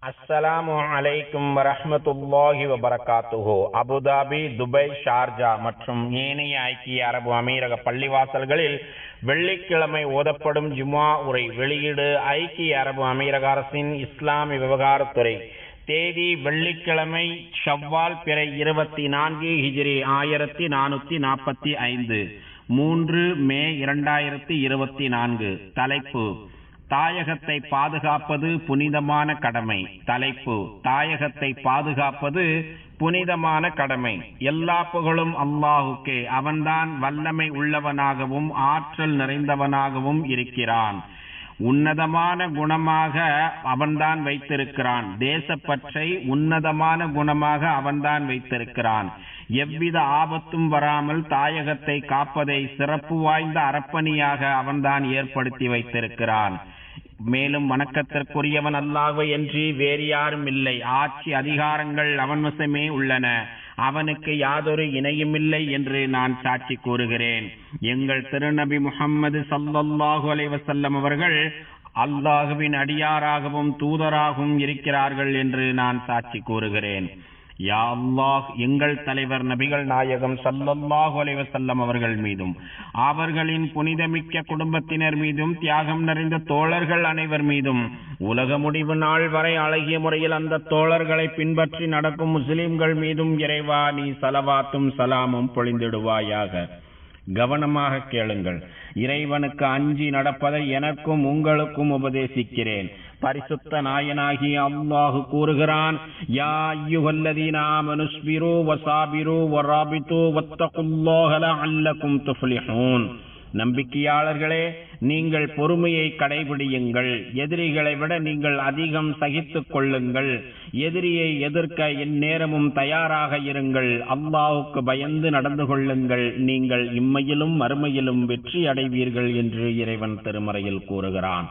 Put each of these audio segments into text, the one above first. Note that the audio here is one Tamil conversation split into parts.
அஸ்ஸலாமு அலைக்கும் வரஹ்மத்துல்லாஹி வபரகாத்துஹு. அபுதாபி, துபாய், ஷார்ஜா மற்றும் ஏனைய ஐக்கிய அரபு அமீரக பள்ளிவாசல்களில் வெள்ளிக்கிழமை ஓதப்படும் ஜும்ஆ உரை. வெளியீடு ஐக்கிய அரபு அமீரக அரசின் இஸ்லாமிய விவகாரத்துறை. தேதி வெள்ளிக்கிழமை, ஷவ்வால் பிறை 24 ஹிஜ்ரி 1445, 3 மே 2024. தலைப்பு: தாயகத்தை பாதுகாப்பது புனிதமான கடமை. தலைப்பு: தாயகத்தை பாதுகாப்பது புனிதமான கடமை. எல்லா புகழும் அல்லாஹுக்கே. அவன்தான் வல்லமை உள்ளவனாகவும் ஆற்றல் நிறைந்தவனாகவும் இருக்கிறான். உன்னதமான குணமாக அவன்தான் வைத்திருக்கிறான். தேசப்பற்றை உன்னதமான குணமாக அவன்தான் வைத்திருக்கிறான். எவ்வித ஆபத்தும் வராமல் தாயகத்தை காப்பதை சிறப்பு வாய்ந்த அர்ப்பணியாக அவன்தான் ஏற்படுத்தி வைத்திருக்கிறான். மேலும் வணக்கத்திற்குரியவன் அல்லாஹ்வை என்று வேறு யாரும் இல்லை. ஆட்சி அதிகாரங்கள் அவன் வசமே உள்ளன. அவனுக்கு யாதொரு இணையுமில்லை என்று நான் சாட்சி கூறுகிறேன். எங்கள் திருநபி முஹம்மது ஸல்லல்லாஹு அலைஹி வஸல்லம் அவர்கள் அல்லாஹ்வின் அடியாராகவும் தூதராகவும் இருக்கிறார்கள் என்று நான் சாட்சி கூறுகிறேன். யா அல்லாஹ், எங்கள் தலைவர் நபிகள் நாயகம் ஸல்லல்லாஹு அலைஹி வஸல்லம் அவர்கள் மீதும் அவர்களின் புனிதமிக்க குடும்பத்தினர் மீதும் தியாகம் நிறைந்த தோழர்கள் அனைவர் மீதும் உலக முடிவு நாள் வரை அழகிய முறையில் அந்த தோழர்களை பின்பற்றி நடக்கும் முஸ்லிம்கள் மீதும் இறைவா நீ ஸலவாத்தும் சலாமும் பொழிந்திடுவாயாக. கவனமாக கேளுங்கள். இறைவனுக்கு அஞ்சி நடப்பதை எனக்கும் உங்களுக்கும் உபதேசிக்கிறேன். பரிசுத்த நாயனாகிய அல்லாஹ் கூறுகிறான்: யா அய்யுஹல்லதீன ஆமனு ஸ்பிரு வஸாபிரு வராபிது வத்தகுல்லாஹ லஅல்லகும் துஃப்லிஹூன். நம்பிக்கையாளர்களே, நீங்கள் பொறுமையை கடைபிடியுங்கள். எதிரிகளை விட நீங்கள் அதிகம் சகித்துக் கொள்ளுங்கள். எதிரியை எதிர்க்க எந்நேரமும் தயாராக இருங்கள். அல்லாஹுக்கு பயந்து நடந்து கொள்ளுங்கள். நீங்கள் இம்மையிலும் மறுமையிலும் வெற்றி அடைவீர்கள் என்று இறைவன் திருமறையில் கூறுகிறான்.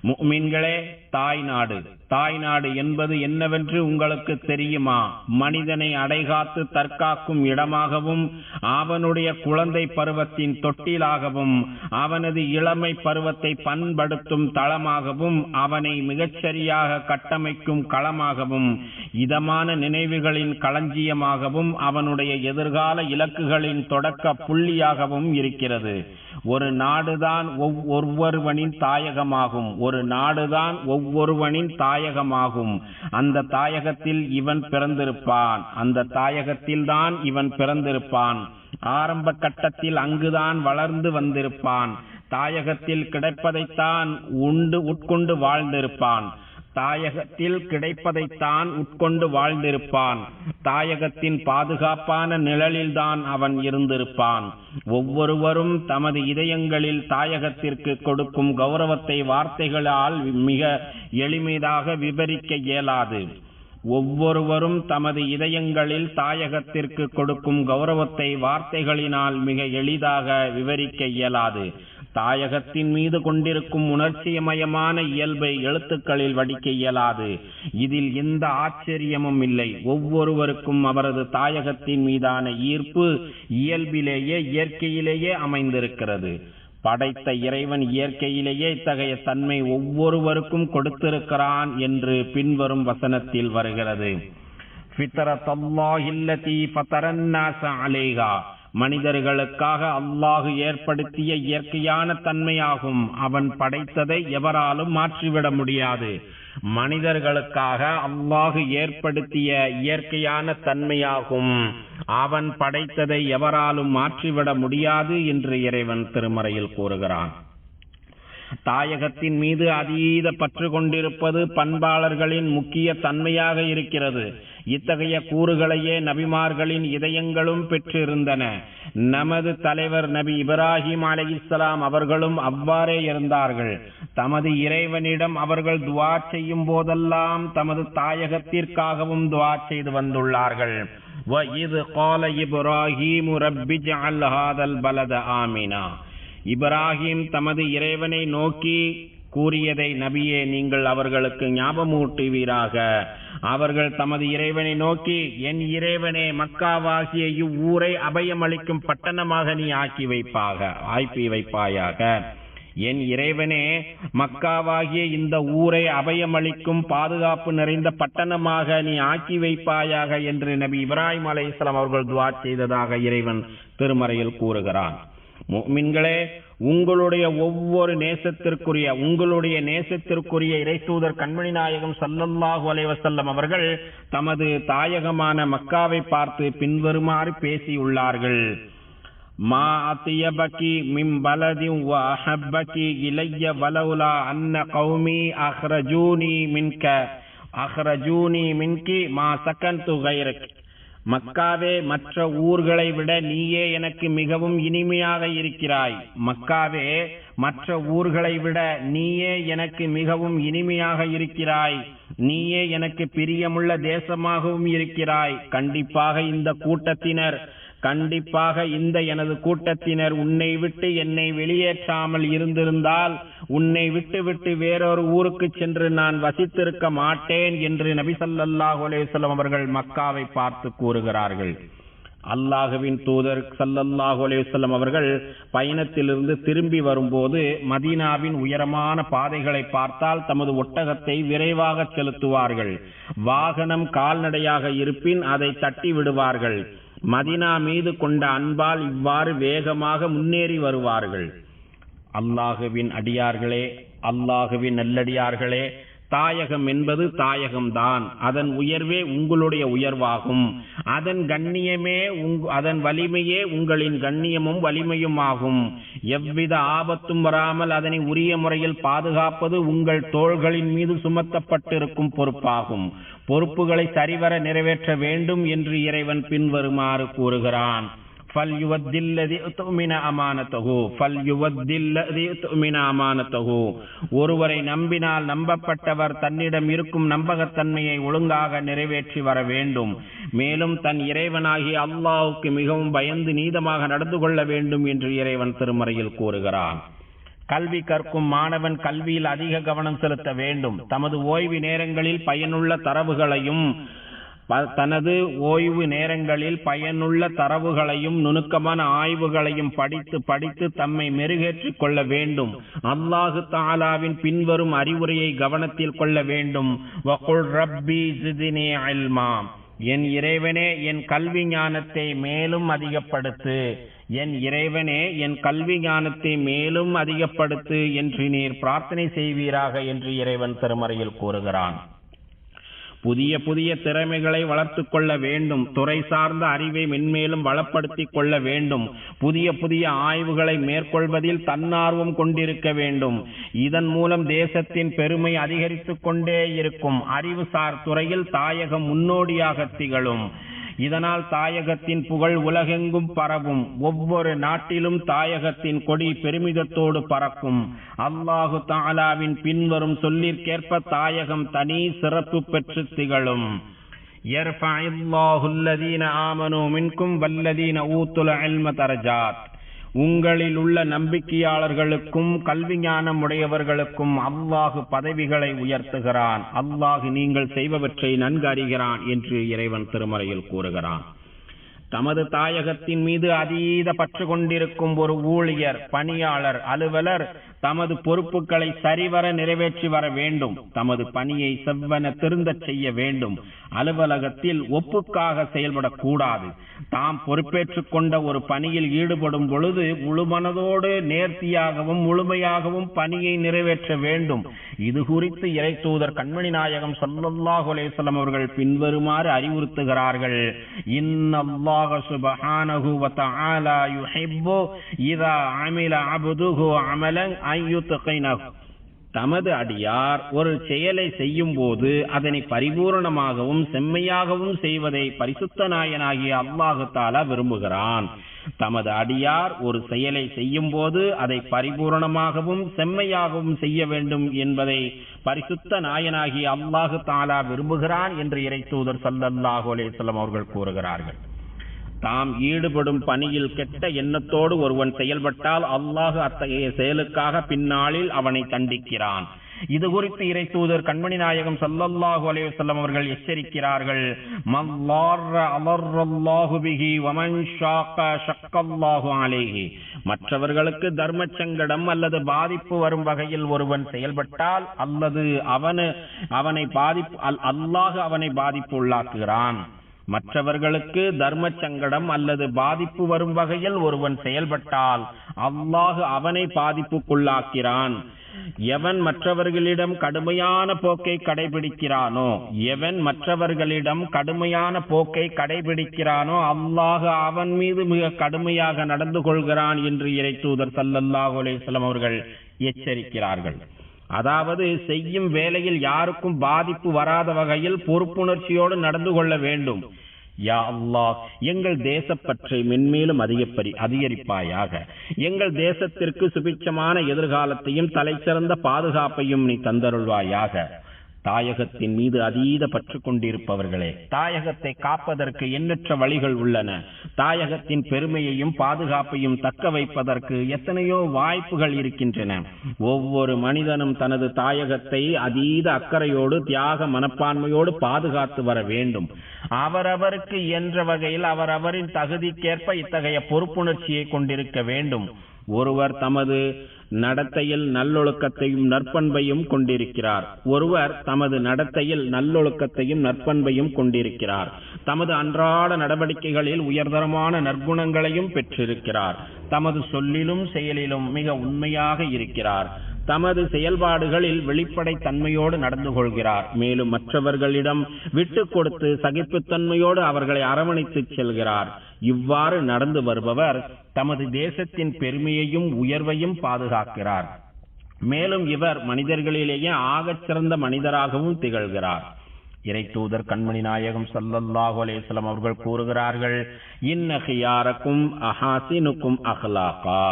முஃமின்களே, தாய்நாடு என்பது என்னவென்று உங்களுக்கு தெரியுமா? மனிதனை அடைகாத்து தற்காக்கும் இடமாகவும் அவனுடைய குழந்தை பருவத்தின் தொட்டிலாகவும் அவனது இளமை பருவத்தை பண்படுத்தும் தளமாகவும் அவனை மிகச்சரியாக கட்டமைக்கும் களமாகவும் இதமான நினைவுகளின் களஞ்சியமாகவும் அவனுடைய எதிர்கால இலக்குகளின் தொடக்க புள்ளியாகவும் இருக்கிறது. ஒரு நாடுதான் ஒவ்வொருவனின் தாயகமாகும். அந்த தாயகத்தில் இவன் பிறந்திருப்பான். ஆரம்ப கட்டத்தில் அங்குதான் வளர்ந்து வந்திருப்பான். தாயகத்தில் கிடைப்பதைத்தான் உட்கொண்டு வாழ்ந்திருப்பான். தாயகத்தின் பாதுகாப்பான நிழலில்தான் அவன் இருந்திருப்பான். ஒவ்வொருவரும் தமது இதயங்களில் தாயகத்திற்கு கொடுக்கும் கௌரவத்தை வார்த்தைகளால் மிக எளிமையாக விவரிக்க இயலாது. தாயகத்தின் மீது கொண்டிருக்கும் உணர்ச்சிமயமான இயல்பை எழுத்துக்களில் வடிக்க இயலாது. இதில் எந்த ஆச்சரியமும் இல்லை. ஒவ்வொருவருக்கும் அவரது தாயகத்தின் மீதான ஈர்ப்பு இயற்கையிலேயே அமைந்திருக்கிறது. படைத்த இறைவன் இயற்கையிலேயே இத்தகைய தன்மை ஒவ்வொருவருக்கும் கொடுத்திருக்கிறான் என்று பின்வரும் வசனத்தில் வருகிறது: ஃபித்ரத்தல்லாஹில்லதி ஃபதரன்னாஸ அலைஹா. மனிதர்களுக்காக அல்லாஹ் ஏற்படுத்திய இயற்கையான தன்மையாகும். அவன் படைத்ததை எவராலும் மாற்றிவிட முடியாது. மனிதர்களுக்காக அல்லாஹ் ஏற்படுத்திய இயற்கையான தன்மையாகும். அவன் படைத்ததை எவராலும் மாற்றிவிட முடியாது என்று இறைவன் திருமறையில் கூறுகிறான். தாயகத்தின் மீது அதீத பற்று கொண்டிருப்பது பண்பாளர்களின் முக்கிய தன்மையாக இருக்கிறது. இத்தகைய கூறுகளையே நபிமார்களின் இதயங்களும் பெற்றிருந்தன. நமது தலைவர் நபி இப்ராஹிம் அலைஹிஸ்ஸலாம் அவர்களும் அவ்வாறே இருந்தார்கள். தமது இறைவனிடம் அவர்கள் துஆ செய்யும் போதெல்லாம் தமது தாயகத்திற்காகவும் துஆ செய்து வந்துள்ளார்கள். وَإِذْ قَالَ إِبْرَاهِيمُ رَبِّ اجْعَلْ هَذَا الْبَلَدَ آمِنًا. இப்ராஹிம் தமது இறைவனை நோக்கி கூறியதை நபியே நீங்கள் அவர்களுக்கு ஞாபகமூட்டுவீராக. அவர்கள் தமது இறைவனை நோக்கி, என் இறைவனே, மக்காவாகிய இவ்வூரை அபயமளிக்கும் பட்டணமாக நீ ஆக்கி வைப்பாயாக. என் இறைவனே, மக்காவாகிய இந்த ஊரை அபயமளிக்கும் பாதுகாப்பு நிறைந்த பட்டணமாக நீ ஆக்கி வைப்பாயாக என்று நபி இப்ராஹிம் அலைஹிஸ்ஸலாம் அவர்கள் துஆ செய்ததாக இறைவன் திருமறையில் கூறுகிறான். முஃமின்களே, உங்களுடைய நேசத்திற்குரிய இறைத்தூதர் கண்மணி நாயகம் ஸல்லல்லாஹு அலைஹி வஸல்லம் அவர்கள் தமது தாயகமான மக்காவை பார்த்து பின்வருமாறு பேசியுள்ளார்கள். மா அத்தியபகி மின் பலதின் வ அஹப்பகி இலைய வலவுலா அன்ன கௌமி அஹ்ரஜூனி மின்கி மா சகன்து கைரக். மக்காவே, மற்ற ஊர்களை விட நீயே எனக்கு மிகவும் இனிமையாக இருக்கிறாய். மக்காவே, மற்ற ஊர்களை விட நீயே எனக்கு மிகவும் இனிமையாக இருக்கிறாய். நீயே எனக்கு பிரியமுள்ள தேசமாகவும் இருக்கிறாய். கண்டிப்பாக இந்த எனது கூட்டத்தினர் உன்னை விட்டு என்னை வெளியேற்றாமல் இருந்திருந்தால் உன்னை விட்டு வேறொரு ஊருக்கு சென்று நான் வசித்திருக்க மாட்டேன் என்று நபி ஸல்லல்லாஹு அலைஹி வஸல்லம் அவர்கள் மக்காவை பார்த்து கூறுகிறார்கள். அல்லாஹ்வின் தூதர் ஸல்லல்லாஹு அலைஹி வஸல்லம் அவர்கள் பயணத்திலிருந்து திரும்பி வரும்போது மதீனாவின் உயரமான பாதைகளை பார்த்தால் தமது ஒட்டகத்தை விரைவாக செலுத்துவார்கள். வாகனம் கால்நடையாக இருப்பின் அதை தட்டி விடுவார்கள். மதீனா மீது கொண்ட அன்பால் இவ்வாறு வேகமாக முன்னேறி வருவார்கள். அல்லாஹுவின் அடியார்களே, அல்லாஹுவின் நல்லடியார்களே, தாயகம் என்பது தாயகம்தான். அதன் உயர்வே உங்களுடைய உயர்வாகும். அதன் வலிமையே உங்களின் கண்ணியமும் வலிமையும் ஆகும். எவ்வித ஆபத்தும் வராமல் அதனை உரிய முறையில் பாதுகாப்பது உங்கள் தோள்களின் மீது சுமத்தப்பட்டிருக்கும் பொறுப்பாகும். பொறுப்புகளை சரிவர நிறைவேற்ற வேண்டும் என்று இறைவன் பின்வருமாறு கூறுகிறான். ஒருவரை நம்பினால் நம்பப்பட்டவர் தன்னிடம் இருக்கும் நம்பகத்தன்மையை ஒழுங்காக நிறைவேற்றி வர வேண்டும். மேலும் தன் இறைவனாகி அல்லாஹ்வுக்கு மிகவும் பயந்து நீதமாக நடந்து கொள்ள வேண்டும் என்று இறைவன் திருமறையில் கூறுகிறான். கல்வி கற்கும் மாணவன் கல்வியில் அதிக கவனம் செலுத்த வேண்டும். தனது ஓய்வு நேரங்களில் பயனுள்ள தரவுகளையும் நுணுக்கமான ஆய்வுகளையும் படித்து தம்மை மெருகேற்றிக் கொள்ள வேண்டும். அல்லாஹு தஆலாவின் பின்வரும் அறிவுரையை கவனத்தில் கொள்ள வேண்டும். வகுல் ரப்பி ஜித்னி இல்மா. என் இறைவனே, என் கல்வி ஞானத்தை மேலும் அதிகப்படுத்து என்று நீர் பிரார்த்தனை செய்வீராக என்று இறைவன் திருமறையில் கூறுகிறான். புதிய திறமைகளை வளர்த்து கொள்ள வேண்டும். துறை சார்ந்த அறிவை மென்மேலும் வளப்படுத்திக் கொள்ள வேண்டும். புதிய ஆய்வுகளை மேற்கொள்வதில் தன்னார்வம் கொண்டிருக்க வேண்டும். இதன் மூலம் தேசத்தின் பெருமை அதிகரித்துக் கொண்டே இருக்கும். அறிவுசார் துறையில் தாயகம் முன்னோடியாக திகழும். இதனால் தாயகத்தின் புகழ் உலகெங்கும் பரவும். ஒவ்வொரு நாட்டிலும் தாயகத்தின் கொடி பெருமிதத்தோடு பறக்கும். அல்லாஹு தஆலாவின் பின்வரும் சொல்லிற்கேற்ப தாயகம் தனி சிறப்பு பெற்று திகழும். யர்ஃபஇல்லாஹு அல்லதீன ஆமனூ மின்கும் வல்லதீன ஊத்துல் இல்ம தரஜாத். உங்களில் உள்ள நம்பிக்கையாளர்களுக்கும் கல்வி ஞானம் உடையவர்களுக்கும் அல்லாஹு பதவிகளை உயர்த்துகிறான். அல்லாஹு நீங்கள் செய்பவற்றை நன்கு அறிகிறான் என்று இறைவன் திருமறையில் கூறுகிறான். தமது தாயகத்தின் மீது அதீத பற்று கொண்டிருக்கும் ஒரு ஊழியர், பணியாளர், அலுவலர் தமது பொறுப்புகளை சரிவர நிறைவேற்றி வர வேண்டும். தமது பணியை செவ்வன திருந்தச் செய்ய வேண்டும். அலுவலகத்தில் ஒப்புக்காக செயல்படக்கூடாது. தாம் பொறுப்பேற்றுக் கொண்ட ஒரு பணியில் ஈடுபடும் பொழுது முழுமனதோடு நேர்த்தியாகவும் முழுமையாகவும் பணியை நிறைவேற்ற வேண்டும். இது குறித்து இறைத்தூதர் கண்மணி நாயகம் ஸல்லல்லாஹு அலைஹி வஸல்லம் அவர்கள் பின்வருமாறு அறிவுறுத்துகிறார்கள். இன்னல்லாஹ சுப்ஹானஹு வ தஆலா யுஹிப்பு இதா அமில அப்துஹு அமலன் அய்யுத்கினஹு. தமது அடியார் ஒரு செயலை செய்யும் போது அதனை பரிபூரணமாகவும் செம்மையாகவும் செய்வதை பரிசுத்த நாயனாகிய அல்லாஹு தஆலா விரும்புகிறான். தமது அடியார் ஒரு செயலை செய்யும் போது அதை பரிபூரணமாகவும் செம்மையாகவும் செய்ய வேண்டும் என்பதை பரிசுத்த நாயனாகிய அல்லாஹு தஆலா விரும்புகிறான் என்று இறைத்தூதர் ஸல்லல்லாஹு அலைஹி வஸல்லம் அவர்கள் கூறுகிறார்கள். தாம் ஈடுபடும் பணியில் கெட்ட எண்ணத்தோடு ஒருவன் செயல்பட்டால் அல்லாஹ் அத்தகைய செயலுக்காக பின்னாளில் அவனை தண்டிக்கிறான். இது குறித்து இறை தூதர் கண்மணி நாயகம் ஸல்லல்லாஹு அலைஹி வஸல்லம் அவர்கள் எச்சரிக்கிறார்கள். மற்றவர்களுக்கு தர்ம சங்கடம் அல்லது பாதிப்பு வரும் வகையில் ஒருவன் செயல்பட்டால் அல்லது அல்லாஹ் அவனை பாதிப்பு உள்ளாக்குகிறான். மற்றவர்களுக்கு தர்ம சங்கடம் அல்லது பாதிப்பு வரும் வகையில் ஒருவன் செயல்பட்டால் அல்லாஹ் அவனை பாதிப்புக்குள்ளாக்கிறான். எவன் மற்றவர்களிடம் கடுமையான போக்கை கடைபிடிக்கிறானோ அல்லாஹ் அவன் மீது மிக கடுமையாக நடந்து கொள்கிறான் என்று இறை தூதர் ஸல்லல்லாஹு அலைஹி வஸல்லம் அவர்கள் எச்சரிக்கிறார்கள். அதாவது செய்யும் வேளையில் யாருக்கும் பாதிப்பு வராத வகையில் பொறுப்புணர்ச்சியோடு நடந்து கொள்ள வேண்டும். யா அல்லாஹ், எங்கள் தேசப்பற்றை மென்மேலும் அதிகரிப்பாயாக. எங்கள் தேசத்திற்கு சுபிட்சமான எதிர்காலத்தையும் தலைசிறந்த பாதுகாப்பையும் நீ தந்தருள்வாயாக. தாயகத்தின் மீது அதீத பற்று கொண்டிருப்பவர்களே, தாயகத்தை காப்பதற்கு எண்ணற்ற வழிகள் உள்ளன. தாயகத்தின் பெருமையையும் பாதுகாப்பையும் தக்க வைப்பதற்கு எத்தனையோ வாய்ப்புகள் இருக்கின்றன. ஒவ்வொரு மனிதனும் தனது தாயகத்தை அதீத அக்கறையோடு தியாக மனப்பான்மையோடு பாதுகாத்து வர வேண்டும். அவரவருக்கு என்ற வகையில் அவரவரின் தகுதிக்கேற்ப இத்தகைய பொறுப்புணர்ச்சியை கொண்டிருக்க வேண்டும். ஒருவர் தமது நடத்தையில் நல்லொழுக்கத்தையும் நற்பண்பையும் கொண்டிருக்கிறார். தமது அன்றாட நடவடிக்கைகளில் உயர்தரமான நற்குணங்களையும் பெற்றிருக்கிறார். தமது சொல்லிலும் செயலிலும் மிக உண்மையாக இருக்கிறார். தமது செயல்பாடுகளில் வெளிப்படை தன்மையோடு நடந்து கொள்கிறார். மேலும் மற்றவர்களிடம் விட்டு கொடுத்து சகிப்புத்தன்மையோடு அவர்களை அரவணைத்து செல்கிறார். இவ்வாறு நடந்து வருபவர் தமது தேசத்தின் பெருமையையும் உயர்வையும் பாதுகாக்கிறார். மேலும் இவர் மனிதர்களிலேயே ஆகச் சிறந்த மனிதராகவும் திகழ்கிறார். இறை தூதர் கண்மணி நாயகம் ஸல்லல்லாஹு அலைஹி வஸல்லம் அவர்கள் கூறுகிறார்கள், இன்ன கியாரக்கும் அஹாசினுக்கும் அஹ்லாகா.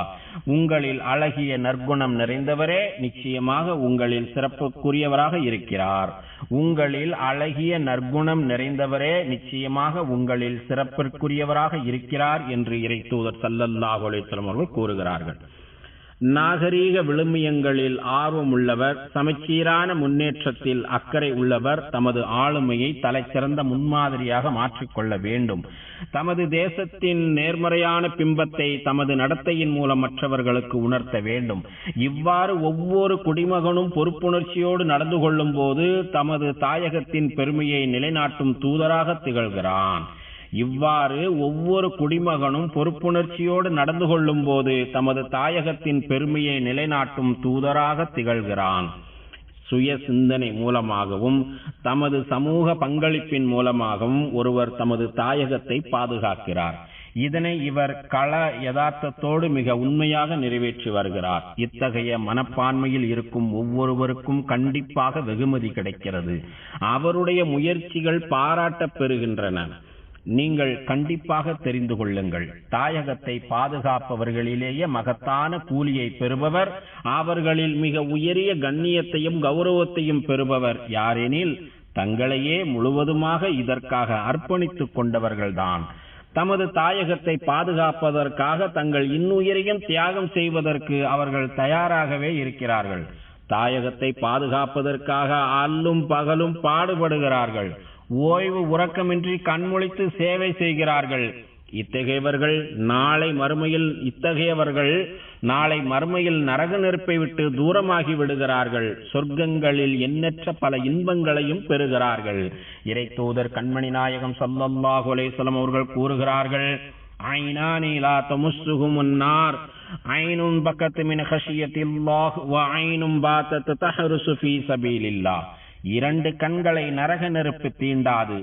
உங்களில் அழகிய நற்குணம் நிறைந்தவரே நிச்சயமாக உங்களில் சிறப்புக்குரியவராக இருக்கிறார். உங்களில் அழகிய நற்குணம் நிறைந்தவரே நிச்சயமாக உங்களில் சிறப்பிற்குரியவராக இருக்கிறார் என்று இறை தூதர் ஸல்லல்லாஹு அலைஹி வஸல்லம் அவர்கள் கூறுகிறார்கள். நாகரீக விழுமியங்களில் ஆர்வம் உள்ளவர், சமச்சீரான முன்னேற்றத்தில் அக்கறை உள்ளவர் தமது ஆளுமையை தலைசிறந்த முன்மாதிரியாக மாற்றிக்கொள்ள வேண்டும். தமது தேசத்தின் நேர்மறையான பிம்பத்தை தமது நடத்தையின் மூலம் மற்றவர்களுக்கு உணர்த்த வேண்டும். இவ்வாறு ஒவ்வொரு குடிமகனும் பொறுப்புணர்ச்சியோடு நடந்து கொள்ளும் போது தமது தாயகத்தின் பெருமையை நிலைநாட்டும் தூதராக திகழ்கிறான். இவ்வாறு ஒவ்வொரு குடிமகனும் பொறுப்புணர்ச்சியோடு நடந்து கொள்ளும் போது தமது தாயகத்தின் பெருமையை நிலைநாட்டும் தூதராக திகழ்கிறான். சுய சிந்தனை மூலமாகவும் தமது சமூக பங்களிப்பின் மூலமாகவும் ஒருவர் தமது தாயகத்தை பாதுகாக்கிறார். இதனை இவர் கள யதார்த்தத்தோடு மிக உண்மையாக நிறைவேற்றி வருகிறார். இத்தகைய மனப்பான்மையில் இருக்கும் ஒவ்வொருவருக்கும் கண்டிப்பாக வெகுமதி கிடைக்கிறது. அவருடைய முயற்சிகள் பாராட்டப் பெறுகின்றன. நீங்கள் கண்டிப்பாக தெரிந்து கொள்ளுங்கள், தாயகத்தை பாதுகாப்பவர்களிலேயே மகத்தான கூலியை பெறுபவர், அவர்களில் மிக உயரிய கண்ணியத்தையும் கௌரவத்தையும் பெறுபவர் யாரெனில் தங்களையே முழுவதுமாக இதற்காக அர்ப்பணித்துக் கொண்டவர்கள்தான். தமது தாயகத்தை பாதுகாப்பதற்காக தங்கள் இன்னுயிரையும் தியாகம் செய்வதற்கு அவர்கள் தயாராகவே இருக்கிறார்கள். தாயகத்தை பாதுகாப்பதற்காக அல்லும் பகலும் பாடுபடுகிறார்கள். ஓய்வு உறக்கமின்றி கண்முழித்து சேவை செய்கிறார்கள். இத்தகையவர்கள் நாளை மறுமையில் நரக நெருப்பை விட்டு தூரமாகி விடுகிறார்கள். சொர்க்கங்களில் எண்ணற்ற பல இன்பங்களையும் பெறுகிறார்கள். இறை தூதர் கண்மணி நாயகம் ஸல்லல்லாஹு அலைஹி வஸல்லம் அவர்கள் கூறுகிறார்கள், ஐனானி லா தமுஸ்ஸுஹுமுன் நார், ஐனுன் பக்கத் மின் ஹஷியத்தில்லாஹ் வ ஐனுன் பாத்தத் தஹருசு ஃபீ சபீலில்லாஹ். இரண்டு கண்களை நரக நெருப்பு தீண்டாது.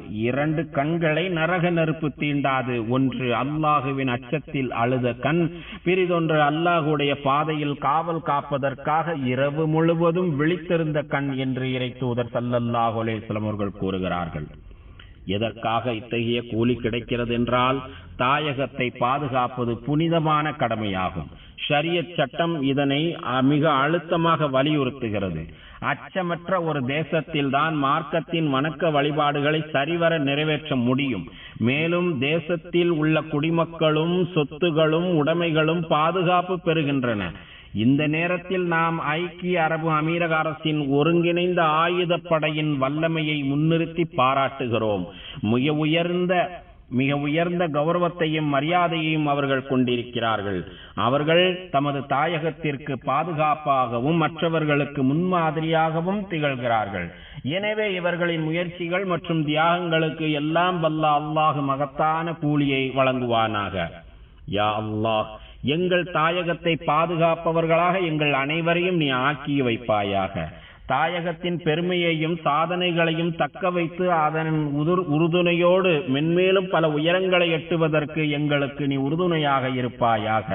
ஒன்று அல்லாஹுவின் அச்சத்தில் அழுத கண், பிறிதொன்று அல்லாஹுடைய பாதையில் காவல் காப்பதற்காக இரவு முழுவதும் விழித்திருந்த கண் என்று இறை தூதர் ஸல்லல்லாஹு அலைஹி வஸல்லம் அவர்கள் கூறுகிறார்கள். எதற்காக இத்தகைய கூலி கிடைக்கிறது என்றால், தாயகத்தை பாதுகாப்பது புனிதமான கடமையாகும். ஷரியத் சட்டம் இதனை மிக அழுத்தமாக வலியுறுத்துகிறது. அச்சமற்ற ஒரு தேசத்தில் தான் மார்க்கத்தின் வணக்க வழிபாடுகளை சரிவர நிறைவேற்ற முடியும். மேலும் தேசத்தில் உள்ள குடிமக்களும் சொத்துகளும் உடைமைகளும் பாதுகாப்பு பெறுகின்றன. இந்த நேரத்தில் நாம் ஐக்கிய அரபு அமீரக அரசின் ஒருங்கிணைந்த ஆயுதப்படையின் வல்லமையை முன்னிறுத்தி பாராட்டுகிறோம். மிக உயர்ந்த கௌரவத்தையும் மரியாதையையும் அவர்கள் கொண்டிருக்கிறார்கள். அவர்கள் தமது தாயகத்திற்கு பாதுகாப்பாகவும் மற்றவர்களுக்கு முன்மாதிரியாகவும் திகழ்கிறார்கள். எனவே இவர்களின் முயற்சிகள் மற்றும் தியாகங்களுக்கு எல்லாம் வல்ல அல்லாஹ் மகத்தான கூலியை வழங்குவானாக. யா அல்லாஹ், எங்கள் தாயகத்தை பாதுகாப்பவர்களாக எங்கள் அனைவரையும் நீ ஆக்கி வைப்பாயாக. தாயகத்தின் பெருமையையும் சாதனைகளையும் தக்க வைத்து அதன் உறுதுணையோடு மென்மேலும் பல உயரங்களை எட்டுவதற்கு எங்களுக்கு நீ உறுதுணையாக இருப்பாயாக.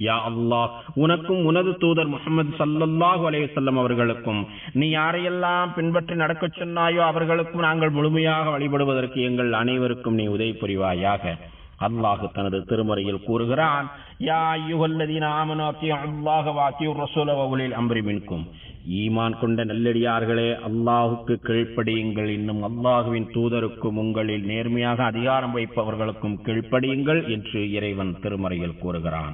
யா அல்லாஹ், உனக்கும் உனது தூதர் முஹம்மது ஸல்லல்லாஹு அலைஹி வஸல்லம் அவர்களுக்கும் நீ யாரையெல்லாம் பின்பற்றி நடக்கச் சொன்னாயோ அவர்களுக்கும் நாங்கள் முழுமையாக வழிபடுவதற்கு எங்கள் அனைவருக்கும் நீ உதவி புரிவாயாக. அல்லாஹ் தனது திருமறையில் கூறுகிறான், யா அய்யுஹல்லதீன ஆமனூ அத்தியுல்லாஹ வ அத்தியுர் ரசூல வ உலில் அம்ரி மின்கும். ஈமான் கொண்ட நல்லடியார்களே, அல்லாஹுக்கு கீழ்ப்படியுங்கள், இன்னும் அல்லாஹுவின் தூதருக்கும் உங்களில் நேர்மையாக அதிகாரம் வைப்பவர்களுக்கும் கீழ்ப்படியுங்கள் என்று இறைவன் திருமறையில் கூறுகிறான்.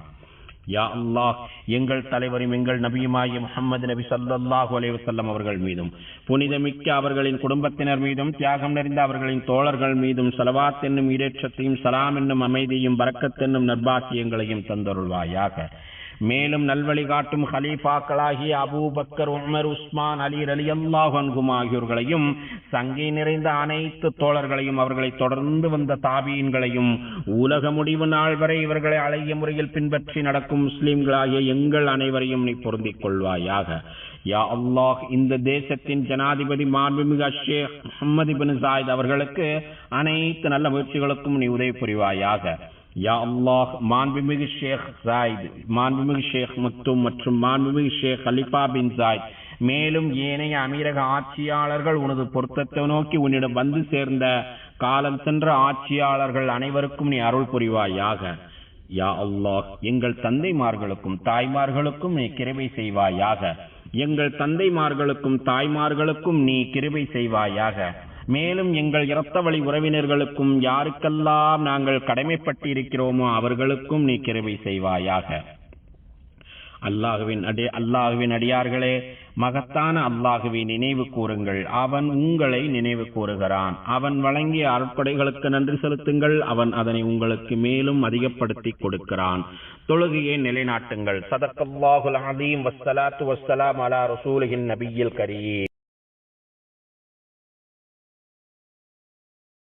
யா அல்லாஹ், எங்கள் தலைவரும் எங்கள் நபியுமாகிய முஹம்மது நபி ஸல்லல்லாஹு அலைஹி வஸல்லம் அவர்கள் மீதும் புனிதமிக்க அவர்களின் குடும்பத்தினர் மீதும் தியாகம் நிறைந்த அவர்களின் தோழர்கள் மீதும் ஸலவாத் என்னும் ஈடேற்றத்தையும் சலாம் என்னும் அமைதியும் பரக்கத் என்னும் நற்பாக்கியங்களையும் தந்தருள்வாயாக. மேலும் நல்வழி காட்டும் ஹலீஃபாக்களாகிய அபூபக்கர், உமர், உஸ்மான், அலி ரலியல்லாஹு அன்ஹும் ஆகியோர்களையும் சங்கை நிறைந்த அனைத்து தோழர்களையும் அவர்களை தொடர்ந்து வந்த தாபீன்களையும் உலக முடிவு நாள் வரை இவர்களை அழகிய முறையில் பின்பற்றி நடக்கும் முஸ்லிம்களாகிய எங்கள் அனைவரையும் நீ பொருந்திக் கொள்வாயாக. யா அல்லாஹ், இந்த தேசத்தின் ஜனாதிபதி மாண்புமிகு ஷேக் முஹம்மது இப்னு ஸாயித் அவர்களுக்கு அனைத்து நல்ல முயற்சிகளுக்கும் நீ உதவி புரிவாயாக. யா அல்லாஹ், மாண்புமிகு ஷேக் ஸாயித், மாண்புமிகு ஷேக் முத்தும் மற்றும் மாண்புமிகு ஷேக் கலிஃபா பின் ஸாயித் மேலும் ஏனைய அமீரக ஆட்சியாளர்கள் உனது பொருத்தத்தை நோக்கி உன்னிடம் வந்து சேர்ந்த காலம் சென்ற ஆட்சியாளர்கள் அனைவருக்கும் நீ அருள் புரிவாயாக. யா அல்லாஹ், எங்கள் தந்தைமார்களுக்கும் தாய்மார்களுக்கும் நீ கிருபை செய்வாயாக. எங்கள் தந்தைமார்களுக்கும் தாய்மார்களுக்கும் நீ கிருபை செய்வாயாக. மேலும் எங்கள் இரத்த வழி உறவினர்களுக்கும் யாருக்கெல்லாம் நாங்கள் கடமைப்பட்டு இருக்கிறோமோ அவர்களுக்கும் நீ கிருபை செய்வாயாக. அல்லாஹுவின் அடியார்களே, மகத்தான அல்லாஹுவை நினைவு கூறுங்கள். அவன் உங்களை நினைவு கூறுகிறான். அவன் வழங்கிய அருட்கொடைகளுக்கு நன்றி செலுத்துங்கள். அவன் அதனை உங்களுக்கு மேலும் அதிகப்படுத்தி கொடுக்கிறான். தொழுகையை நிலைநாட்டுங்கள். ஸதக்கல்லாஹுல் அஸீம். வஸ்ஸலாத்து வஸ்ஸலாமு அலா ரசூலிஹின் நபியில் கரீம்.